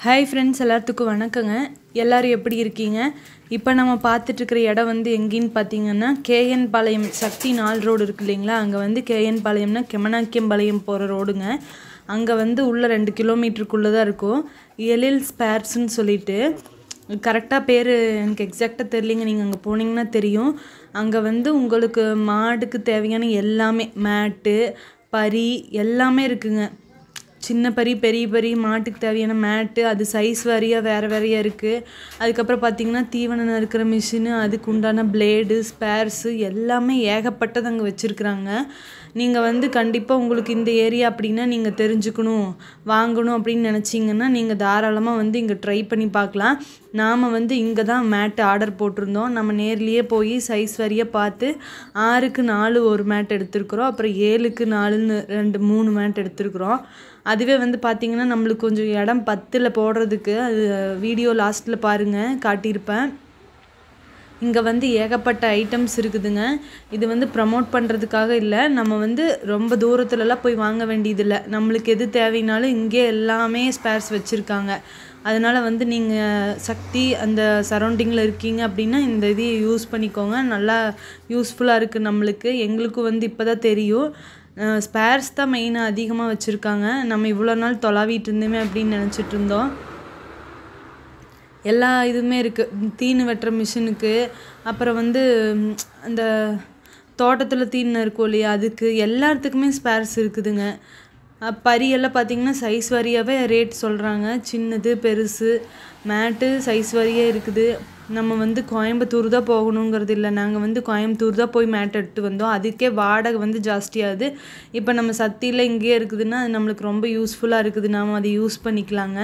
Hi friends, எல்லாத்துக்கும் வணக்கங்க. எல்லோரும் எப்படி இருக்கீங்க? இப்போ நம்ம பார்த்துட்ருக்கிற இடம் வந்து எங்கேன்னு பார்த்தீங்கன்னா கேஎன் பாளையம் சக்தி 4 ரோடு இருக்குது இல்லைங்களா? அங்கே வந்து கேஎன் பாளையம்னா கெமனாக்கியம்பாளையம் போகிற ரோடுங்க. அங்கே வந்து உள்ள 2 கிலோமீட்டருக்குள்ளே தான் இருக்கும். எழில் ஸ்பேர்ஸ்ன்னு சொல்லிட்டு, கரெக்டாக பேர் எனக்கு எக்ஸாக்டாக தெரியலிங்க. நீங்கள் அங்கே போனீங்கன்னா தெரியும். அங்கே வந்து உங்களுக்கு மாடுக்கு தேவையான எல்லாமே, மேட்டு, பரி எல்லாமே இருக்குங்க. சின்ன பரி, பெரிய பரி, மாட்டுக்கு தேவையான மேட்டு, அது சைஸ் வாரியாக வேறு வேறையாக இருக்குது. அதுக்கப்புறம் பார்த்திங்கன்னா தீவனம் நறுக்கிற மிஷினு, அதுக்கு உண்டான பிளேடு, ஸ்பேர்ஸு எல்லாமே ஏகப்பட்டது அங்கே வச்சுருக்குறாங்க. நீங்கள் வந்து கண்டிப்பாக உங்களுக்கு இந்த ஏரியா அப்படின்னா நீங்கள் தெரிஞ்சுக்கணும், வாங்கணும் அப்படின்னு நினச்சிங்கன்னா நீங்கள் தாராளமாக வந்து இங்கே ட்ரை பண்ணி பார்க்கலாம். நாம் வந்து இங்கே தான் மேட்டு ஆர்டர் போட்டிருந்தோம். நம்ம நேர்லேயே போய் சைஸ் வாரியாக பார்த்து 6க்கு 4 ஒரு மேட் எடுத்துருக்குறோம். அப்புறம் 7க்கு 4ன்னு 3 மேட் எடுத்துருக்குறோம். அதுவே வந்து பார்த்திங்கன்னா நம்மளுக்கு கொஞ்சம் இடம் 10ல் போடுறதுக்கு, அது வீடியோ லாஸ்ட்டில் பாருங்கள், காட்டியிருப்பேன். இங்கே வந்து ஏகப்பட்ட ஐட்டம்ஸ் இருக்குதுங்க. இது வந்து ப்ரமோட் பண்ணுறதுக்காக இல்லை, நம்ம வந்து ரொம்ப தூரத்துலலாம் போய் வாங்க வேண்டியதில்லை. நம்மளுக்கு எது தேவைனாலும் இங்கே எல்லாமே ஸ்பேர்ஸ் வச்சுருக்காங்க. அதனால் வந்து நீங்கள் சக்தி அந்த சரௌண்டிங்கில் இருக்கீங்க அப்படின்னா இந்த இதை யூஸ் பண்ணிக்கோங்க. நல்லா யூஸ்ஃபுல்லாக இருக்குது நம்மளுக்கு. எங்களுக்கும் வந்து இப்போ தான் தெரியும். ஸ்பேர்ஸ் தான் மெயினாக அதிகமாக வச்சுருக்காங்க. நம்ம இவ்வளோ நாள் தொலாவிட்டு இருந்தோமே அப்படின்னு நினச்சிட்டு இருந்தோம். எல்லா இதுவுமே இருக்குது. தீனு வெட்டுற மிஷினுக்கு, அப்புறம் வந்து அந்த தோட்டத்தில் தீனு இருக்கும் இல்லையா, அதுக்கு எல்லாத்துக்குமே ஸ்பேர்ஸ் இருக்குதுங்க. பரியெல்லாம் பார்த்திங்கன்னா சைஸ் வாரியாகவே ரேட் சொல்கிறாங்க. சின்னது பெருசு மேட்டு சைஸ் வாரியாக இருக்குது. நம்ம வந்து கோயம்புத்தூர் தான் போகணுங்கிறது இல்லை. நாங்கள் வந்து கோயம்புத்தூர் தான் போய் மேட் எடுத்து வந்தோம். அதுக்கே வாடகை வந்து ஜாஸ்தியாகுது. இப்போ நம்ம சக்தியில் இங்கேயே இருக்குதுன்னா அது நம்மளுக்கு ரொம்ப யூஸ்ஃபுல்லாக இருக்குது. நாம் அதை யூஸ் பண்ணிக்கலாங்க.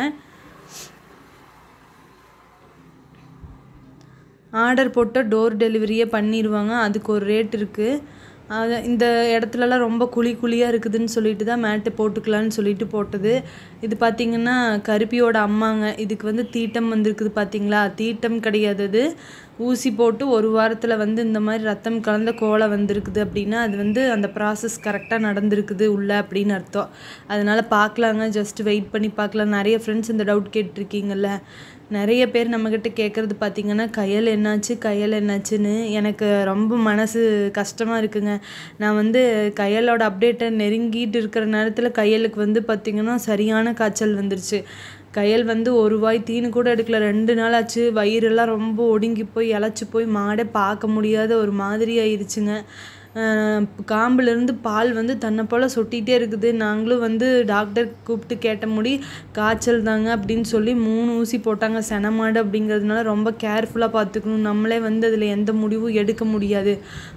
ஆர்டர் போட்டால் டோர் டெலிவரியே பண்ணிடுவாங்க. அதுக்கு ஒரு ரேட் இருக்குது. அது இந்த இடத்துலலாம் ரொம்ப குழியாக இருக்குதுன்னு சொல்லிட்டு தான் மேட்டு போட்டுக்கலான்னு சொல்லிட்டு போட்டது. இது பார்த்திங்கன்னா கருப்பியோட அம்மாங்க. இதுக்கு வந்து தீட்டம் வந்திருக்குது பார்த்திங்களா? தீட்டம் கிடையாது, அது ஊசி போட்டு ஒரு வாரத்தில் வந்து இந்த மாதிரி ரத்தம் கலந்த கோலை வந்திருக்குது அப்படின்னா அது வந்து அந்த ப்ராசஸ் கரெக்டாக நடந்திருக்குது உள்ள அப்படின்னு அர்த்தம். அதனால் பார்க்கலாங்க, ஜஸ்ட் வெயிட் பண்ணி பார்க்கலாம். நிறைய ஃப்ரெண்ட்ஸ் இந்த டவுட் கேட்டிருக்கீங்கள்ல, நிறைய பேர் நம்மக்கிட்ட கேட்குறது பார்த்திங்கன்னா கையல் என்னாச்சுன்னு. எனக்கு ரொம்ப மனசு கஷ்டமாக இருக்குங்க. நான் வந்து கையலோட அப்டேட்டை நெருங்கிட்டு இருக்கிற நேரத்தில் கையலுக்கு வந்து பார்த்திங்கன்னா சரியான காய்ச்சல் வந்துருச்சு. கையல் வந்து ஒரு வாய் தீனு கூட எடுக்கல. 2 நாள் ஆச்சு. வயிறெல்லாம் ரொம்ப ஒடுங்கி போய் இளைச்சி போய் மாடே பார்க்க முடியாத ஒரு மாதிரி ஆயிடுச்சுங்க. காம்புலேருந்து பால் வந்து தன்னை போல் சொட்டிகிட்டே இருக்குது. நாங்களும் வந்து டாக்டர் கூப்பிட்டு கேட்ட முடி காய்ச்சல் தாங்க அப்படின்னு சொல்லி 3 ஊசி போட்டாங்க. செனமாடு அப்படிங்கிறதுனால ரொம்ப கேர்ஃபுல்லாக பார்த்துக்கணும். நம்மளே வந்து அதில் எந்த முடிவும் எடுக்க முடியாது.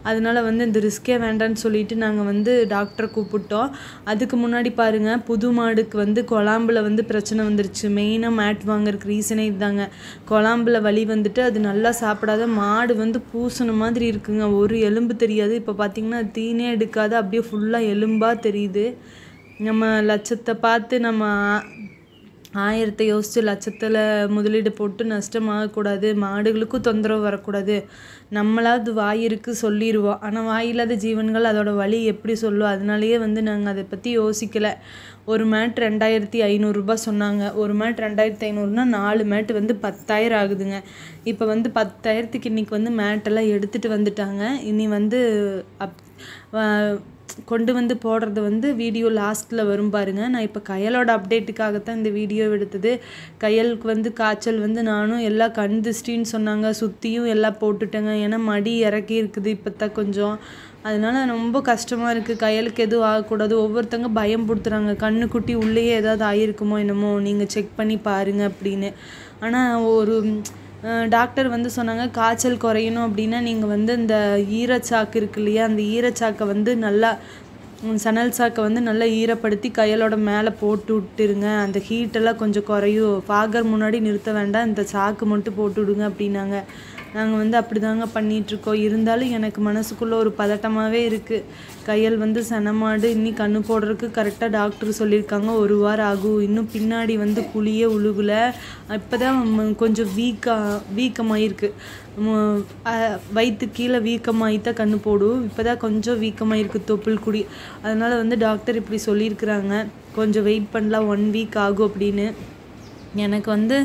அதனால வந்து இந்த ரிஸ்கே வேண்டான்னு சொல்லிட்டு நாங்கள் வந்து டாக்டரை கூப்பிட்டோம். அதுக்கு முன்னாடி பாருங்கள், புது மாடுக்கு வந்து கொழாம்பில் வந்து பிரச்சனை வந்துருச்சு. மெயினாக மேட் வாங்குறதுக்கு ரீசனே இதுதாங்க. கொழாம்பில் வலி வந்துட்டு அது நல்லா சாப்பிடாத மாடு வந்து பூசண மாதிரி இருக்குங்க. ஒரு எலும்பு தெரியாது. இப்போ பார்த்திங்கன்னா தீனே எடுக்காத, அப்படியே ஃபுல்லாக எலும்பாக தெரியுது. நம்ம லட்சத்தை பார்த்து நம்ம 1000 யோசித்து லட்சத்தில் முதலீடு போட்டு நஷ்டமாகக்கூடாது. மாடுகளுக்கும் தொந்தரவு வரக்கூடாது. நம்மளாவது வாய் இருக்குது சொல்லிடுவோம், ஆனால் வாயில்லாத ஜீவன்கள் அதோட வலி எப்படி சொல்லும்? அதனாலேயே வந்து நாங்கள் அதை பற்றி யோசிக்கலை. ஒரு மேட் 2500 ரூபாய் சொன்னாங்க. ஒரு மேட் 2500னா 4 மேட் வந்து 10,000 ஆகுதுங்க. இப்போ வந்து 10,000க்கு இன்றைக்கி வந்து மேட்டெல்லாம் எடுத்துகிட்டு வந்துட்டாங்க. இனி வந்து கொண்டு வந்து போடுறது வந்து வீடியோ லாஸ்ட்டில் வரும் பாருங்கள். நான் இப்போ கையலோட அப்டேட்டுக்காகத்தான் இந்த வீடியோ எடுத்தது. கையலுக்கு வந்து காய்ச்சல் வந்து நானும் எல்லாம் கண் திருஷ்டின்னு சொன்னாங்க, சுற்றியும் எல்லாம் போட்டுட்டேங்க. ஏன்னா மடி இறக்கி இருக்குது இப்போ தான் கொஞ்சம். அதனால் ரொம்ப கஷ்டமாக இருக்குது. கையலுக்கு எதுவும் ஆகக்கூடாது. ஒவ்வொருத்தங்க பயம் கொடுத்துறாங்க, கண்ணுக்குட்டி உள்ளேயே ஏதாவது ஆகிருக்குமோ என்னமோ, நீங்கள் செக் பண்ணி பாருங்கள் அப்படின்னு. ஆனால் ஒரு டாக்டர் வந்து சொன்னாங்க, காய்ச்சல் குறையணும் அப்படின்னா நீங்கள் வந்து இந்த ஈரச்சாக்கு இருக்கு இல்லையா, அந்த ஈரச்சாக்கை வந்து நல்லா சணல் சாக்கை வந்து நல்லா ஈரப்படுத்தி கையலோட மேலே போட்டு விட்டுருங்க. அந்த ஹீட்டெல்லாம் கொஞ்சம் குறையும். ஃபாகர் முன்னாடி நிறுத்த வேண்டாம், இந்த சாக்கு மட்டும் போட்டு விடுங்க அப்படின்னாங்க. நாங்கள் வந்து அப்படி தாங்க பண்ணிகிட்ருக்கோம். இருந்தாலும் எனக்கு மனசுக்குள்ளே ஒரு பதட்டமாகவே இருக்குது. கையல் வந்து செனமாடு, இன்னும் கண்ணு போடுறதுக்கு கரெக்டாக டாக்டர் சொல்லியிருக்காங்க 1 வாரம் ஆகும். இன்னும் பின்னாடி வந்து குழியே உழுகலை. இப்போ தான் கொஞ்சம் வீக்கமாயிருக்கு. வயிற்று கீழே வீக்கமாகி தான் கண்ணு போடும். இப்போ தான் கொஞ்சம் வீக்கமாகிருக்கு தொப்புள் குடி. அதனால் வந்து டாக்டர் இப்படி சொல்லியிருக்கிறாங்க, கொஞ்சம் வெயிட் பண்ணலாம், 1 வீக் ஆகும் அப்படின்னு. எனக்கு வந்து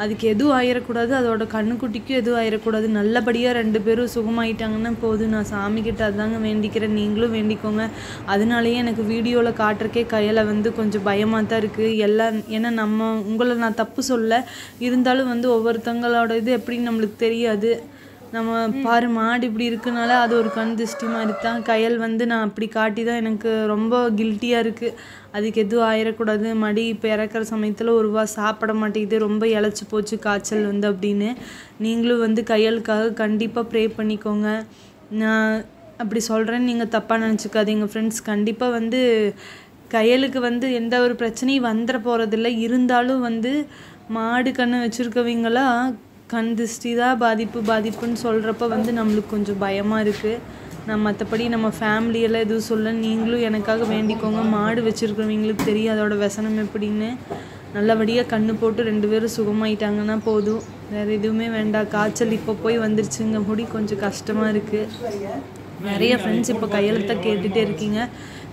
அதுக்கு எதுவும் ஆயிடக்கூடாது, அதோட கண்ணுக்குட்டிக்கும் எதுவும் ஆயிடக்கூடாது, நல்லபடியாக 2 பேரும் சுகமாயிட்டாங்கன்னா போதும். நான் சாமிக்கிட்ட அதாங்க வேண்டிக்கிறேன், நீங்களும் வேண்டிக்கோங்க. அதனாலேயே எனக்கு வீடியோவில் காட்டுறக்கே கையில் வந்து கொஞ்சம் பயமாக தான் இருக்குது. ஏன்னா உங்களை நான் தப்பு சொல்ல, இருந்தாலும் வந்து ஒவ்வொருத்தங்களோட இது எப்படின்னு நம்மளுக்கு தெரியாது. நம்ம பாரு மாடு இப்படி இருக்குனால அது ஒரு கண் திருஷ்டி மாதிரி தான். கையல் வந்து நான் அப்படி காட்டி தான் எனக்கு ரொம்ப கில்ட்டியாக இருக்குது. அதுக்கு எதுவும் ஆயிடக்கூடாது, மடி இப்போ இறக்குற சமயத்தில் ஒரு ரூபா சாப்பிட மாட்டேங்குது, ரொம்ப இழைச்சி போச்சு காய்ச்சல் வந்து அப்படின்னு. நீங்களும் வந்து கையலுக்காக கண்டிப்பாக ப்ரே பண்ணிக்கோங்க. நான் அப்படி சொல்கிறேன்னு நீங்கள் தப்பாக நினச்சிக்காதீங்க ஃப்ரெண்ட்ஸ். கண்டிப்பாக வந்து கையலுக்கு வந்து எந்த ஒரு பிரச்சனையும் வந்துட போகிறதில்ல. இருந்தாலும் வந்து மாடு கண்ணு வச்சுருக்கவங்களாம் கண் திருஷ்டி தான் பாதிப்புன்னு சொல்கிறப்ப வந்து நம்மளுக்கு கொஞ்சம் பயமாக இருக்குது. நான் மற்றபடி நம்ம ஃபேமிலியெல்லாம் எதுவும் சொல்ல, நீங்களும் எனக்காக வேண்டிக்கோங்க. மாடு வச்சுருக்கிறவங்களுக்கு தெரியும் அதோட விசனம் எப்படின்னு. நல்லபடியாக கண்ணு போட்டு 2 பேரும் சுகமாயிட்டாங்கன்னா போதும், வேறு எதுவுமே வேண்டாம். காய்ச்சல் இப்போ போய் வந்துருச்சுங்க முடி, கொஞ்சம் கஷ்டமாக இருக்குது. நிறைய ஃப்ரெண்ட்ஸ் இப்போ கையெழுத்தை கேட்டுகிட்டே இருக்கீங்க.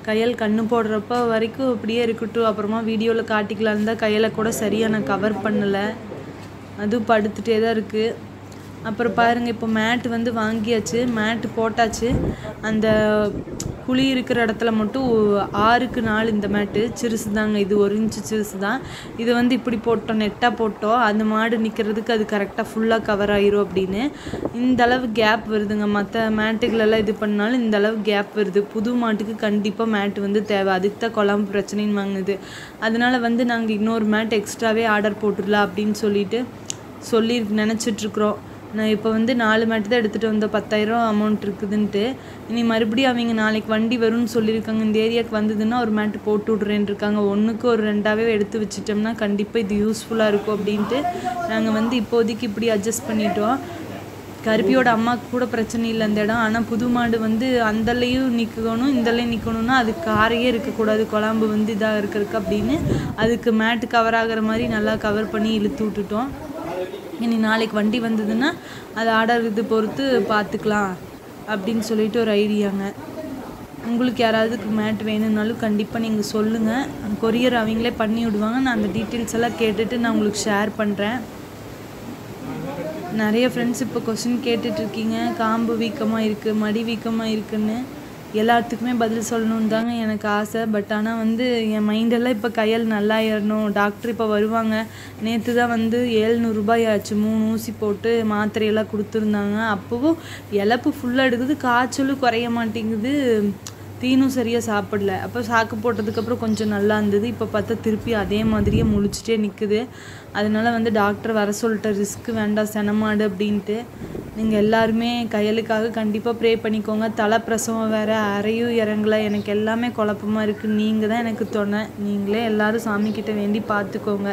கையல் கண்ணு போடுறப்ப வரைக்கும் அப்படியே இருக்கட்டும், அப்புறமா வீடியோவில் காட்டிக்கலான்னு தான் கையில் கூட சரியாக நான் கவர் பண்ணலை, அதுவும் படுத்துகிட்டே தான் இருக்குது. அப்புறம் பாருங்கள், இப்போ மேட்டு வந்து வாங்கியாச்சு, மேட்டு போட்டாச்சு. அந்த குழி இருக்கிற இடத்துல மட்டும் 6க்கு 4 இந்த மேட்டு சிறுசு தாங்க, இது 1 இன்ச்சு சிறுசு தான். இது வந்து இப்படி போட்டோம், நெட்டாக போட்டோம், அந்த மாடு நிற்கிறதுக்கு அது கரெக்டாக ஃபுல்லாக கவர் ஆயிரும் அப்படின்னு. இந்த அளவு கேப் வருதுங்க. மற்ற மேட்டுகளெல்லாம் இது பண்ணாலும் இந்த அளவு கேப் வருது. புது மாட்டுக்கு கண்டிப்பாக மேட்டு வந்து தேவை, அதுக்கு தான் குழம்பு பிரச்சனைன்னு வாங்குது. அதனால வந்து நாங்கள் இன்னொரு மேட் எக்ஸ்ட்ராவே ஆர்டர் போட்டுடலாம் அப்படின்னு சொல்லி நினச்சிட்ருக்குறோம். நான் இப்போ வந்து 4 மேட்டு தான் எடுத்துகிட்டு வந்தோம், 10,000 அமௌண்ட் இருக்குதுன்ட்டு. இனி மறுபடியும் அவங்க நாளைக்கு வண்டி வரும்னு சொல்லியிருக்காங்க. இந்த ஏரியாவுக்கு வந்ததுன்னா ஒரு மேட்டு போட்டு விட்றேன்னு இருக்காங்க. 1க்கு ஒரு 2ஆகவே எடுத்து வச்சிட்டோம்னா கண்டிப்பாக இது யூஸ்ஃபுல்லாக இருக்கும் அப்படின்ட்டு நாங்கள் வந்து இப்போதைக்கு இப்படி அட்ஜஸ்ட் பண்ணிட்டோம். கருப்பியோட அம்மாவுக்கு கூட பிரச்சனை இல்லை அந்த இடம். ஆனால் புது மாடு வந்து அந்தலையும் நிற்கணும் இந்தலையும் நிற்கணும்னா அது காரையே இருக்கக்கூடாது, குழம்பு வந்து இதாக இருக்கிறதுக்கு அப்படின்னு அதுக்கு மேட்டு கவர் ஆகிற மாதிரி நல்லா கவர் பண்ணி இழுத்து விட்டுட்டோம். இனி நாளைக்கு வண்டி வந்ததுன்னா அது ஆர்டர் இது பொறுத்து பார்த்துக்கலாம் அப்படின்னு சொல்லிட்டு ஒரு ஐடியாங்க. உங்களுக்கு யாராவது மேட் வேணும்னாலும் கண்டிப்பாக நீங்கள் சொல்லுங்கள், கொரியர் அவங்களே பண்ணி விடுவாங்க. நான் அந்த டீட்டெயில்ஸ் எல்லாம் கேட்டுட்டு நான் உங்களுக்கு ஷேர் பண்ணுறேன். நிறைய ஃப்ரெண்ட்ஸ் இப்போ கொஸ்டின் கேட்டுட்ருக்கீங்க, காம்பு வீக்கமாக இருக்குது, மடி வீக்கமாக இருக்குன்னு. எல்லாத்துக்குமே பதில் சொல்லணுன்னு தாங்க எனக்கு ஆசை. பட் ஆனால் வந்து என் மைண்டெல்லாம் இப்போ கையல் நல்லா ஏறணும். டாக்டர் இப்போ வருவாங்க. நேற்று தான் வந்து 700 ரூபாய் ஆச்சு, 3 ஊசி போட்டு மாத்திரையெல்லாம் கொடுத்துருந்தாங்க. அப்போவும் இழப்பு ஃபுல்லாக எடுக்குது, காய்ச்சலும் குறைய மாட்டேங்குது, தீனும் சரியாக சாப்பிடல. அப்போ சாக்கு போட்டதுக்கப்புறம் கொஞ்சம் நல்லா இருந்தது. இப்போ பார்த்தா திருப்பி அதே மாதிரியே முழிச்சிட்டே நிற்குது. அதனால வந்து டாக்டர் வர சொல்லிட்ட, ரிஸ்க்கு வேண்டாம் செனமாடு அப்படின்ட்டு. நீங்கள் எல்லாருமே கையலுக்காக கண்டிப்பாக ப்ரே பண்ணிக்கோங்க. தலை பிரசவம் வேறு, அறையும் இறங்கலை, எனக்கு எல்லாமே குழப்பமாக இருக்குது. நீங்கள் தான் எனக்கு துணை, நீங்களே எல்லோரும் சாமிக்கிட்ட வேண்டி பார்த்துக்கோங்க.